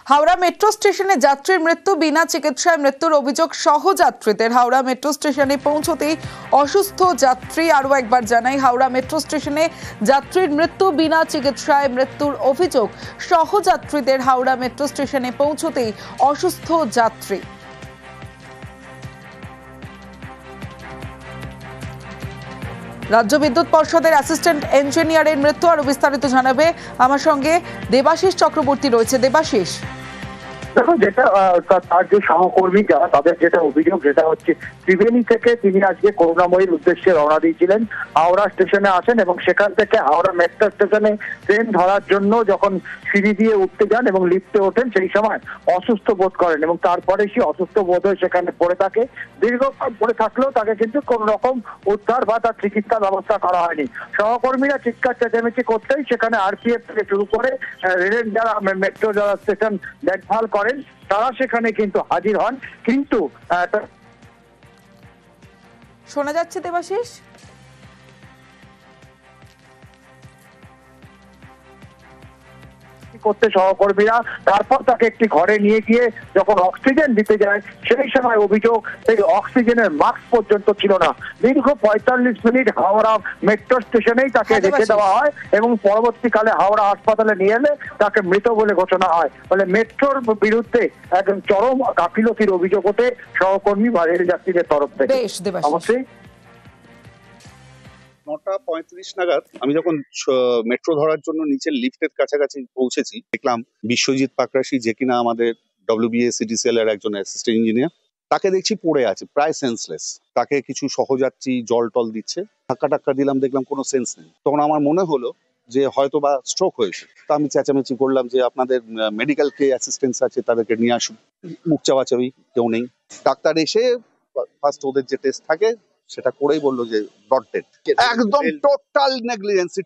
Howrah metro স্টেশনে যাত্রীর মৃত্যু, বিনা চিকিৎসায় মৃত্যুর অভিযোগ সহযাত্রীদের। হাওড়া মেট্রো স্টেশনে পৌঁছতেই অসুস্থ যাত্রী। আরও একবার জানাই, হাওড়া মেট্রো স্টেশনে যাত্রীর মৃত্যু, বিনা চিকিৎসায় মৃত্যুর অভিযোগ সহযাত্রীদের। হাওড়া মেট্রো স্টেশনে পৌঁছতেই অসুস্থ যাত্রী। রাজ্য বিদ্যুৎ পর্ষদের অ্যাসিস্ট্যান্ট ইঞ্জিনিয়ারের মৃত্যু। আরো বিস্তারিত জানাবে আমার সঙ্গে দেবাশিস চক্রবর্তী রয়েছে। দেবাশিস, দেখো, যেটা তার যে সহকর্মী যারা, তাদের যেটা অভিযোগ, যেটা হচ্ছে ত্রিবেণী থেকে তিনি আজকে করুণাময়ীর উদ্দেশ্যে রওনা দিয়েছিলেন, হাওড়া স্টেশনে আসেন এবং সেখান থেকে হাওড়া মেট্রো স্টেশনে ট্রেন ধরার জন্য যখন সিঁড়ি দিয়ে উঠতে যান এবং লিফটে ওঠেন, সেই সময় অসুস্থ বোধ করেন এবং তারপরে সে অসুস্থ বোধ হয়ে সেখানে পড়ে থাকে। দীর্ঘক্ষণ পড়ে থাকলেও তাকে কিন্তু কোন রকম উদ্ধার বা তার চিকিৎসা ব্যবস্থা করা হয়নি। সহকর্মীরা চিৎকার চেঁচামেচি করতেই সেখানে আরপিএফ থেকে শুরু করে রেলের যারা মেট্রো যারা স্টেশন দেখভাল করেন তারা সেখানে কিন্তু হাজির হন। কিন্তু শোনা যাচ্ছে দেবাশিস? করতে সহকর্মীরা তারপর তাকে একটি ঘরে নিয়ে গিয়ে যখন অক্সিজেন দিতে যায়, সেই সময় অভিযোগ সেই অক্সিজেনের মাস্ক পর্যন্ত ছিল না। দীর্ঘ ৪৫ মিনিট হাওড়া মেট্রো স্টেশনেই তাকে রেখে দেওয়া হয় এবং পরবর্তীকালে হাওড়া হাসপাতালে নিয়ে এলে তাকে মৃত বলে ঘোষণা হয়। ফলে মেট্রোর বিরুদ্ধে একদম চরম গাফিলতির অভিযোগ ওঠে সহকর্মী বা রেল যাত্রীদের তরফ থেকে। অবশ্যই ৯:৩৫ নাগাদ আমি যখন মেট্রো ধরার জন্য নিচের লিফটের কাছাকাছি পৌঁছেছি, দেখলাম বিশ্বজিৎ পাকরাশি, যে কিনা আমাদের WBA-CTCL এর একজন অ্যাসিস্ট্যান্ট ইঞ্জিনিয়ার, তাকে দেখছি পড়ে আছে প্রায় সেন্সলেস। তাকে কিছু সহযাত্রী জল টল দিচ্ছে, ধাক্কা টাক্কা দিলাম, দেখলাম কোনো সেন্স নেই। তখন আমার মনে হলো যে হয়তো বা স্ট্রোক হয়েছে। তো আমি চেঁচামেচি করলাম যে আপনাদের মেডিকেল কে অ্যাসিস্ট্যান্টস আছে তাদেরকে নিয়ে আসুন। মুখ চাওয়াচাবি, কেউ নেই। ডাক্তার এসে ফার্স্ট ওদের যে টেস্ট থাকে সেটা করেই বললো যে নট ডেড। একদম টোটাল নেগলিজেন্সি।